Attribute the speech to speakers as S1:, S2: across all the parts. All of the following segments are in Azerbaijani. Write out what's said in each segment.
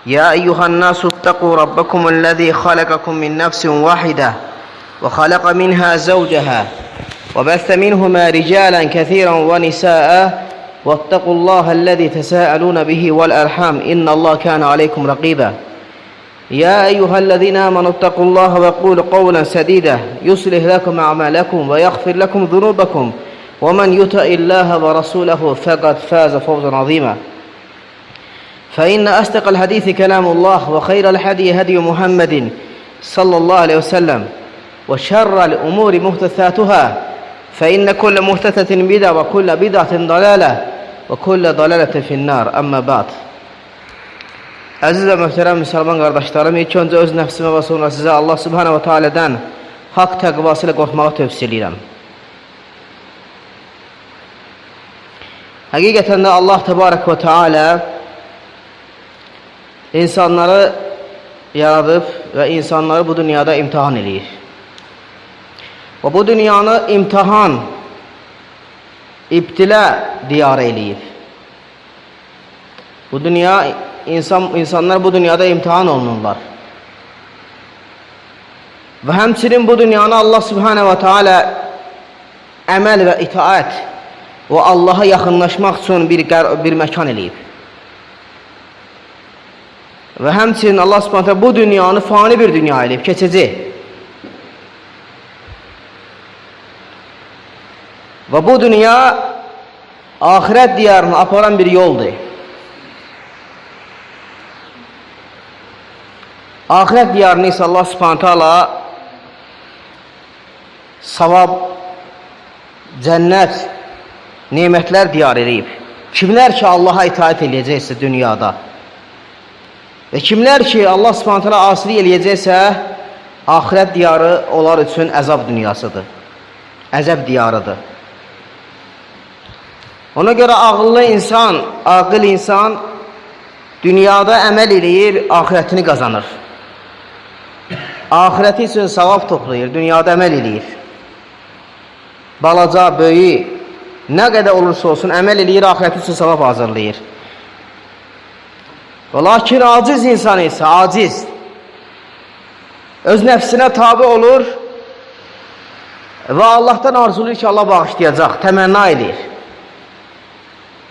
S1: يا أيها الناس اتقوا ربكم الذي خلقكم من نفس واحدة وخلق منها زوجها وبث منهما رجالا كثيرا ونساء واتقوا الله الذي تساءلون به والأرحام إن الله كان عليكم رقيبا يا أيها الذين آمنوا اتقوا الله وقولوا قولا سديدا يصلح لكم أعمالكم ويغفر لكم ذنوبكم ومن يطع الله ورسوله فقد فاز فوزا عظيما فإن أصدق الحديث كلام الله وخير الهدي هدي محمد صلى الله عليه وسلم وشر الأمور محدثاتها فإن كل محدثة بدعة وكل بدعة ضلالة وكل ضلالة في النار أما بعد. Əziz və möhtərəm müsəlman qardaşlarım, ilk öncə öz nəfsimə və sonra sizə Allah Subhanahu wa Ta'alədən haqq təqvası ilə qorxmağı tövsiyə edirəm. Həqiqətən də Allah Təbarək və Teala insanları yaradıb və insanları bu dünyada imtihan edir. Və bu dünyanı imtihan, ibtilə diyarı eləyib. Bu dünya, insanlar bu dünyada imtihan olunurlar. Və həmçinin bu dünyanı Allah Subhanahu wa Ta'ala əməl və itaət və Allaha yaxınlaşmaq üçün bir məkan eləyib. Və həmçinin Allah Subhanahu Ta'ala bu dünyanı fani bir dünya eləyib, keçici. Və bu dünya axirət diyarına aparan bir yoldur. Axirət diyarını isə Allah Subhanahu Ta'ala savab, cənnət, nemətlər diyar eləyib. Kimlər ki Allaha itaət eləyəcəksə dünyada və kimlər ki Allah Subhanahu Ta'ala asilik eləyəcəksə, axirət diyarı onlar üçün əzab dünyasıdır, əzab diyarıdır. Ona görə ağıllı insan, aqil insan dünyada əməl eləyir, axirətini qazanır. Axirəti üçün savab toplayır, dünyada əməl eləyir. Balaca, böyük, nə qədər olursa olsun əməl eləyir, axirəti üçün savab hazırlayır. Və lakin aciz insan isə, aciz, öz nəfsinə tabi olur və Allahdan arzulur ki, Allah bağışlayacaq, təmənna edir.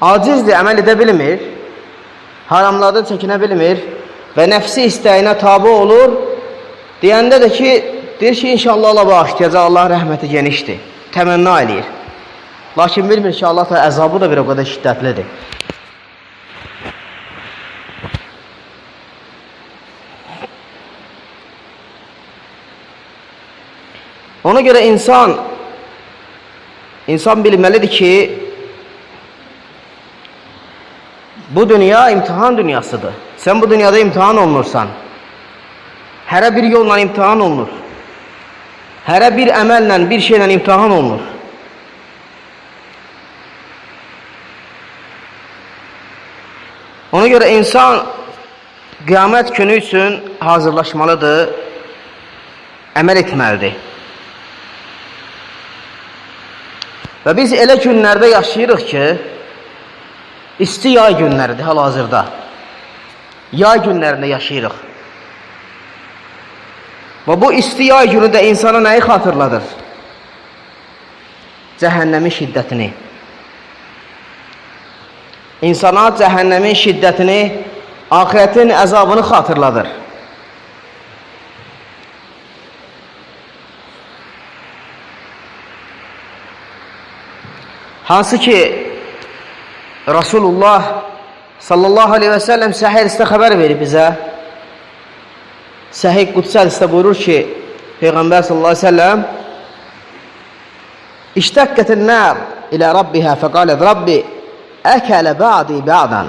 S1: Acizdir, əməl edə bilmir, haramlardan çəkinə bilmir və nəfsi istəyinə tabi olur. Deyəndə də ki, deyir ki, inşallah Allah bağışlayacaq, Allah rəhməti genişdir, təmənna eləyir. Lakin bilmir ki, Allah da əzabı da bir o qədər şiddətlidir. Ona görə insan bilməlidir ki, bu dünya imtihan dünyasıdır. Sən bu dünyada imtihan olunursan, hərə bir yolla imtihan olunur, hərə bir əməllə, bir şeylə imtihan olunur. Ona görə insan qiyamət günü üçün hazırlaşmalıdır, əməl etməlidir. Və biz elə günlərdə yaşayırıq ki, isti yay günləridir hal-hazırda. Yay günlərində yaşayırıq. Və bu isti yay günü də insana nəyi xatırladır? Cəhənnəmin şiddətini. İnsana cəhənnəmin şiddətini, axirətin əzabını xatırladır. Hansı ki, Rasulullah sallallahu aleyhi və səlləm səhih hədisdə xəbər verir bizə. Səhih Qudsi hədisdə buyurur ki, Peyğəmbər sallallahu aleyhi və səlləm İştəqqətin nər ilə Rabbihə fəqalət Rabbi əkələ bə'di bə'dən.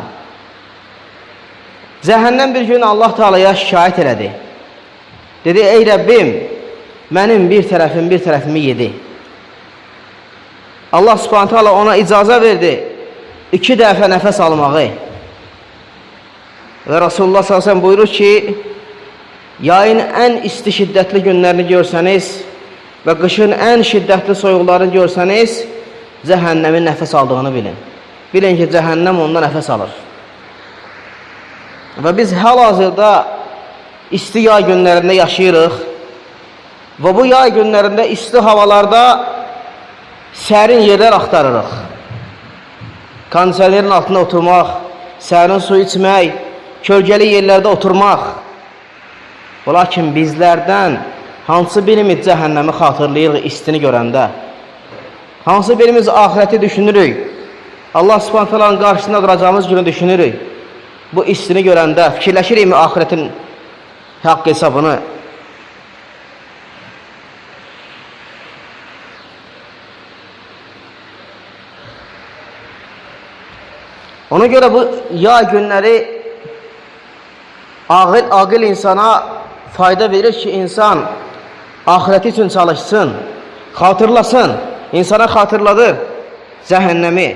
S1: Cəhənnəm bir gün Allah Teala'ya şikayət elədi. Dedi, ey Rəbbim, mənim bir tərəfimi yedi. Allah Subhanahu Teala ona icazə verdi 2 dəfə nəfəs almağı. Və Rasulullah sallallahu aleyhi ve sellem buyurur ki, yayın ən isti şiddətli günlərini görsəniz və qışın ən şiddətli soyuqlarını görsəniz, cəhənnəmin nəfəs aldığını bilin. Bilin ki, cəhənnəm ondan nəfəs alır. Və biz hal-hazırda isti yay günlərində yaşayırıq və bu yay günlərində isti havalarda sərin yerlər axtarırıq. Kondisionerin altında oturmaq, sərin su içmək, kölgəli yerlərdə oturmaq. Lakin bizlərdən hansı birimiz cəhənnəmi xatırlayırıq istini görəndə? Hansı birimiz ahirəti düşünürük? Allah Subhanahu taalanın qarşısında duracağımız günü düşünürük. Bu istini görəndə fikirləşirikmi ahirətin haqq hesabını? Ona görə bu yay günləri aqil insana fayda verir ki, insan ahireti üçün çalışsın, xatırlasın, insana xatırladır cəhənnəmi.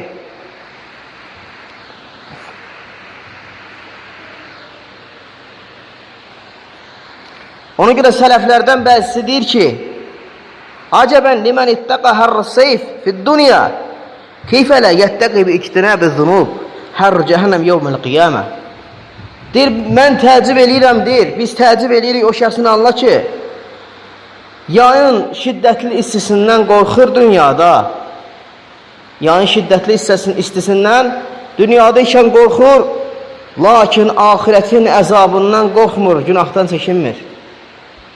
S1: Ona görə sələflərdən bəzisi deyir ki, acəbən limən ittəqə hərr-seyf fid-dünya keyfə lə yəttəqi bi iktinəbi-zunub hərr cəhənnəm yevməl-qiyamə. Deyir, mən təəccüb eləyirəm, deyir, biz təəccüb eləyirik o şəxsin anla ki, yayın şiddətli istisindən qorxur dünyada. Yayın şiddətli istisindən dünyada ikən qorxur, lakin ahirətin əzabından qorxmur, günahdan çəkinmir.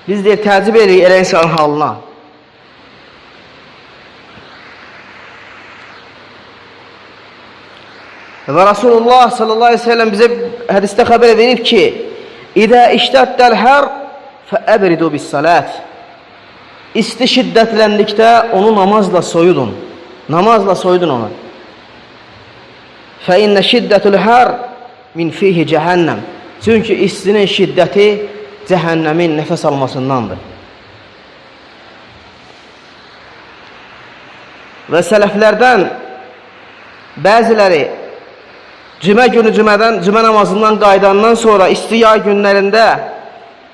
S1: Biz deyir, təəccüb eləyirik elə insanın halına. Və Rasulullah sallallahu aleyhi ve sellem bizə hədisdə xəbər verib ki, İdə işləddəl hər fəəbridu bis-salət. İsti şiddətləndikdə onu namazla soyudun. Namazla soyudun onu. Fəinnə şiddətül hər min fihi cəhənnəm. Çünki istinin şiddəti cəhənnəmin nəfəs almasındandır. Və sələflərdən bəziləri cümə günü cümə namazından qaydandan sonra isti yay günlərində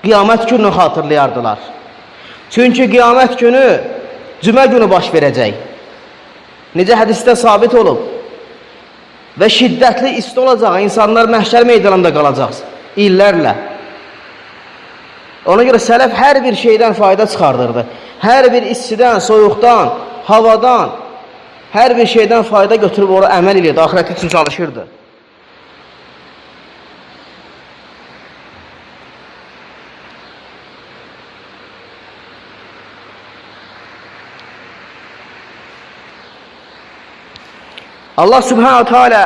S1: qiyamət gününü xatırlayardılar. Çünki qiyamət günü cümə günü baş verəcək. Necə hədisdə sabit olub. Və şiddətli isti olacaq, insanlar məhşər meydanında qalacaq illərlə. Ona görə sələf hər bir şeydən fayda çıxardırdı. Hər bir istidən, soyuqdan, havadan, hər bir şeydən fayda götürüb onu əməl edirdi, ahirət üçün çalışırdı. Allah Subhanahu Teala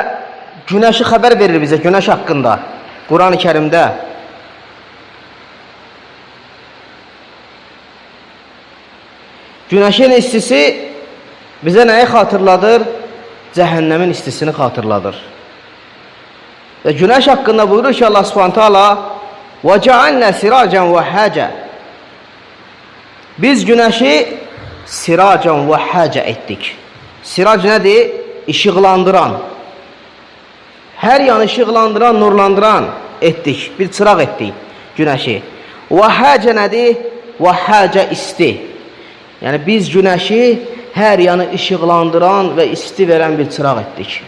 S1: günəşi xəbər verir bizə, günəş haqqında, Quran-ı Kərimdə. Günəşin istisi bizə nəyi xatırladır? Cəhənnəmin istisini xatırladır. Və günəş haqqında buyurur ki, Allah Subhanahu Teala وَجَعَلْنَا سِرَاجًا وَحَّاجًا. Biz günəşi siracan və həca etdik. Sirac nədir? İşıqlandıran. Hər yanı işıqlandıran, nurlandıran etdik. Bir çıraq etdik günəşi. Və həca nədir? Və həca isti. Yəni biz günəşi hər yanı işıqlandıran və isti verən bir çıraq etdik.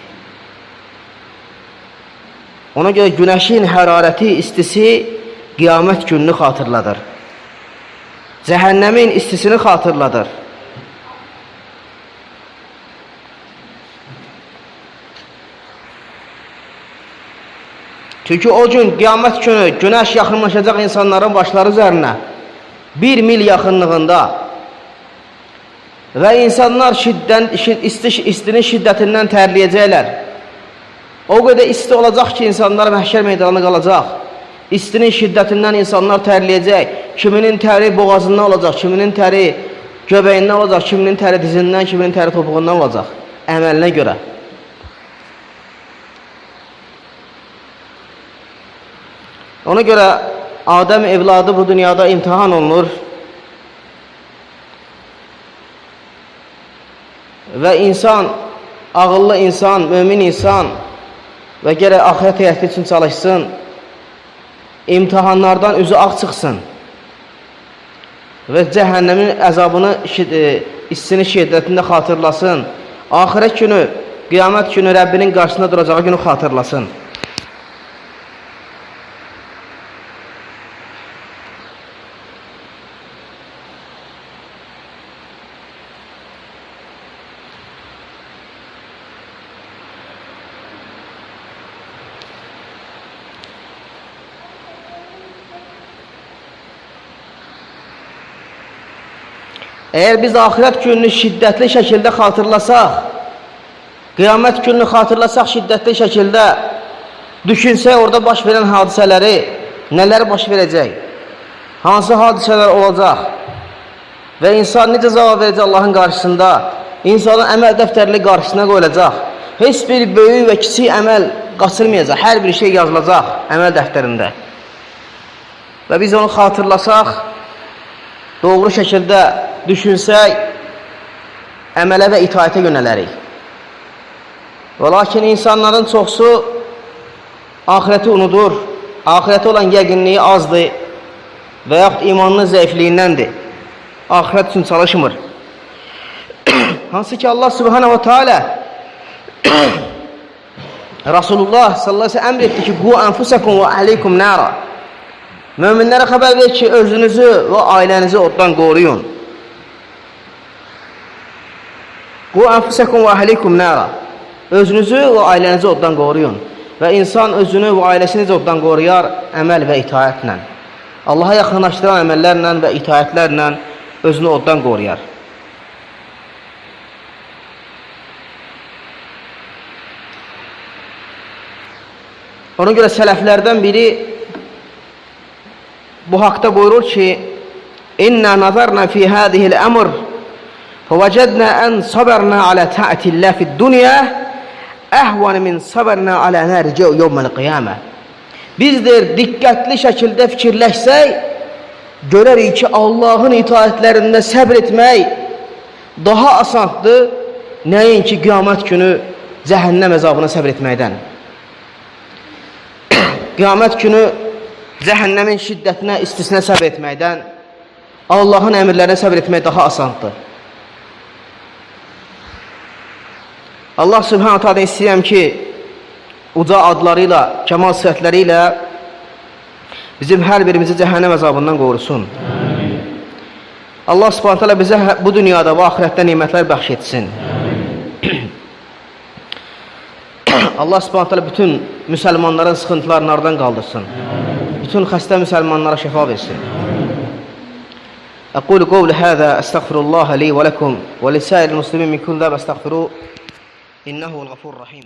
S1: Ona görə günəşin hərarəti, istisi qiyamət gününü xatırladır. Cəhənnəmin istisini xatırladır. Çünki o gün qiyamət günü günəş yaxınlaşacaq insanların başları üzərinə 1 mil yaxınlığında və insanlar istinin şiddətindən tərləyəcəklər. O qədər isti olacaq ki, insanlar məhşər meydanında qalacaq. İstinin şiddətindən insanlar tərləyəcək. Kiminin təri boğazından olacaq, kiminin təri göbəyindən olacaq, kiminin təri dizindən, kiminin təri topuğundan olacaq. Əməlinə görə. Ona görə Adəm evladı bu dünyada imtihan olunur və insan, ağıllı insan, mömin insan və gərək axirət həyatı üçün çalışsın, imtihanlardan üzü ağ çıxsın və cəhənnəmin əzabını, istini şiddətində xatırlasın, axirət günü, qiyamət günü Rəbbinin qarşısında duracağı günü xatırlasın. Eğer biz ahirət gününü şiddətli şəkildə xatırlasaq, qiyamət gününü xatırlasaq şiddətli şəkildə, düşünsək orada baş verən hadisələri, nələr baş verəcək, hansı hadisələr olacaq və insan necə cavab verəcək Allahın qarşısında, insanın əməl dəftərli qarşısına qoyulacaq. Heç bir böyük və kiçik əməl qaçırmayacaq, hər bir şey yazılacaq əməl dəftərində. Və biz onu xatırlasaq, doğru şəkildə düşünsək, əmələ və itaətə yönələrik. Və lakin insanların çoxsu ahirəti unudur, ahirəti olan yəqinliyi azdır və yaxud imanının zəifliyindəndir. Ahirət üçün çalışmır. Hansı ki Allah subhanahu wa ta'ala Rasulullah sallallahu aleyhi ve sellem əmr etdi ki, qu anfusakum və əhlikum nara. Möminlərə xəbər ver ki, özünüzü və ailənizi oddan qoruyun. Qu anfusakum və əhlikum nara. Özünüzü və ailənizi oddan qoruyun. Və insan özünü və ailəsini oddan qoruyar əməl və itaətlə. Allaha yaxınlaşdıran əməllərlə və itaətlərlə özünü oddan qoruyar. Ona görə sələflərdən biri bu haqda buyurur ki, İnna nazarna fi hadihil əmr fəvəcədnə ən sabərnə alə ta'atillah fid dünya əhvən min sabərnə alə nərcə yevməl qiyamə. Bizdir, diqqətli şəkildə fikirləşsək, görərik ki, Allahın itaətlərində səbr etmək daha asandır, nəinki qiyamət günü cəhənnəm əzabına səbr etməkdən. Qiyamət günü cəhənnəmin şiddətinə, istisinə səbr etməkdən Allahın əmrlərinə səbr etmək daha asandır. Allah subhanahu ta'ala istəyirəm ki, uca adlarıyla, kəmal sifətləri ilə bizim hər birimizi cəhənnəm əzabından qorusun. Allah subhanahu ta'ala bizə bu dünyada və axirətdə nimətlər bəxş etsin. Allah subhanahu ta'ala bütün müsəlmanların sıxıntılarını aradan qaldırsın. Bütün xəstə müsəlmanlara şəfa versin. Aqulu qawli hada astaghfirullah li və lakum və lisa'il muslimin min kulli zəb astaghfiru innehu al-ghafurur rahim.